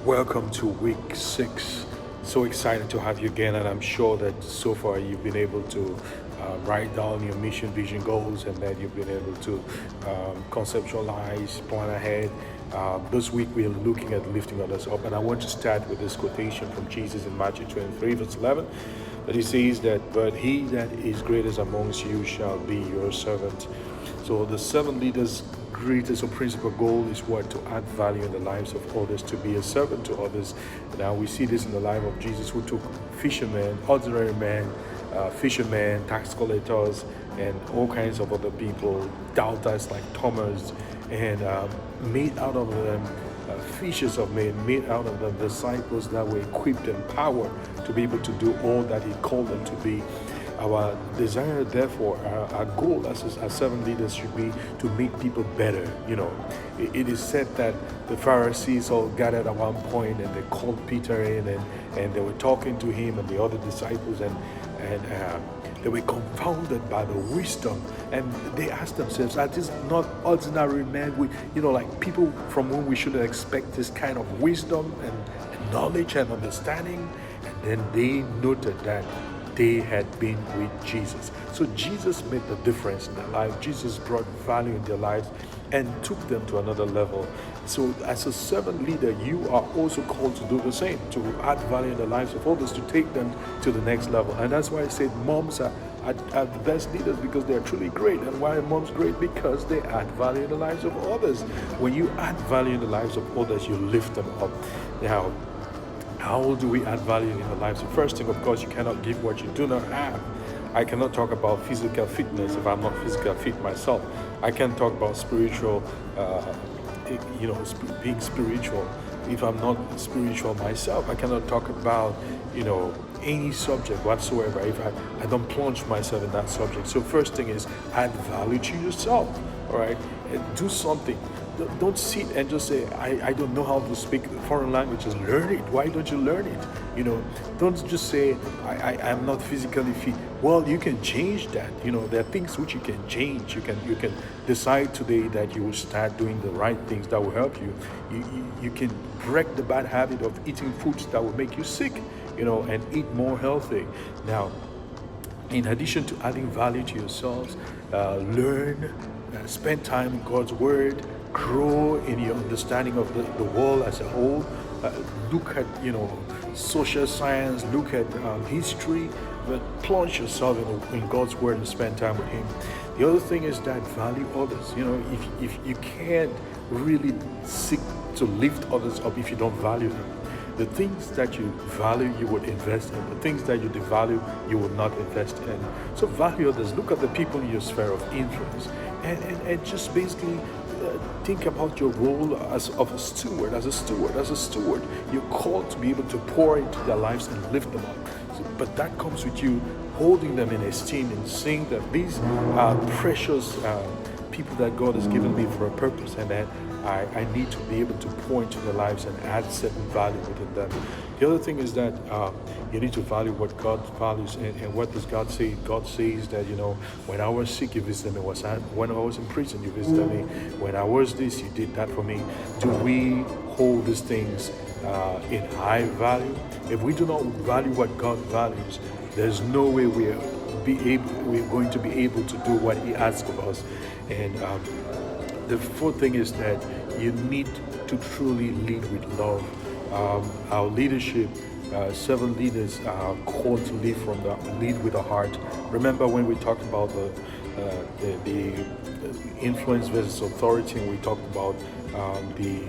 Welcome to week 6. So excited to have you again, and I'm sure that so far you've been able to write down your mission, vision, goals, and that you've been able to conceptualize, plan ahead. This week we're looking at lifting others up, and I want to start with this quotation from Jesus in Matthew 23, verse 11. That he says that, "But he that is greatest amongst you shall be your servant." So the servant leader's greatest or principal goal is what? To add value in the lives of others, to be a servant to others. Now we see this in the life of Jesus, who took fishermen, ordinary men, fishermen, tax collectors, and all kinds of other people, doubters like Thomas, and made out of them fishers of men, made out of them disciples that were equipped and power to be able to do all that he called them to be. Our desire, therefore, our goal as servant leaders should be to make people better. It is said that the Pharisees all gathered at one point, and they called Peter in, and they were talking to him and the other disciples, and they were confounded by the wisdom, and they asked themselves, "Are these not ordinary men? Like people from whom we should expect this kind of wisdom and knowledge and understanding?" And then they noted that they had been with Jesus. So Jesus made the difference in their life. Jesus brought value in their lives and took them to another level. So as a servant leader, you are also called to do the same, to add value in the lives of others, to take them to the next level. And that's why I said moms are the best leaders, because they are truly great. And why are moms great? Because they add value in the lives of others. When you add value in the lives of others, you lift them up. Now, how do we add value in the lives? The first thing, of course, you cannot give what you do not have. I cannot talk about physical fitness if I'm not physically fit myself. I can't talk about spiritual, being spiritual if I'm not spiritual myself. I cannot talk about, any subject whatsoever if I don't plunge myself in that subject. So first thing is add value to yourself, all right? And do something. Don't sit and just say, I don't know how to speak foreign languages. Learn it. Why don't you learn it? Don't just say, I'm not physically fit. Well, you can change that. There are things which you can change. You can decide today that you will start doing the right things that will help you. You can break the bad habit of eating foods that will make you sick, and eat more healthy. Now, in addition to adding value to yourselves, learn, spend time in God's Word, grow in your understanding of the world as a whole. Look at social science, look at history, but plunge yourself in God's Word and spend time with Him. The other thing is that value others. If you can't really seek to lift others up if you don't value them. The things that you value, you would invest in. The things that you devalue, you will not invest in. So value others. Look at the people in your sphere of influence, and just basically think about your role as a steward. As a steward, you're called to be able to pour into their lives and lift them up. But that comes with you holding them in esteem and seeing that these are precious people that God has given me for a purpose, and that I need to be able to pour into their lives and add certain value within them. The other thing is that you need to value what God values, and what does God say? God says that, when I was sick, you visited me. When I was in prison, you visited me. When I was this, you did that for me. Do we hold these things in high value? If we do not value what God values, there's no way we're going to be able to do what He asks of us. And the fourth thing is that you need to truly lead with love. Our leadership, servant leaders are called to lead with the heart. Remember when we talked about the influence versus authority, and we talked about the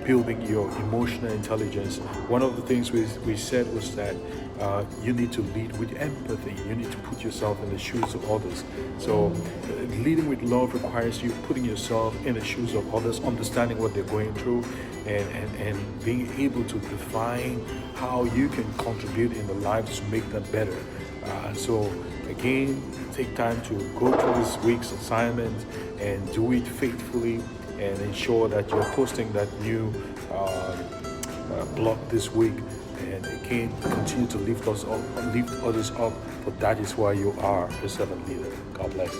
building your emotional intelligence. One of the things we said was that you need to lead with empathy. You need to put yourself in the shoes of others. So leading with love requires you putting yourself in the shoes of others, understanding what they're going through, and being able to define how you can contribute in the lives to make them better. So again, take time to go through this week's assignment and do it faithfully, and ensure that you're posting that new blog this week. And again, continue to lift others up, for that is why you are a servant leader. God bless.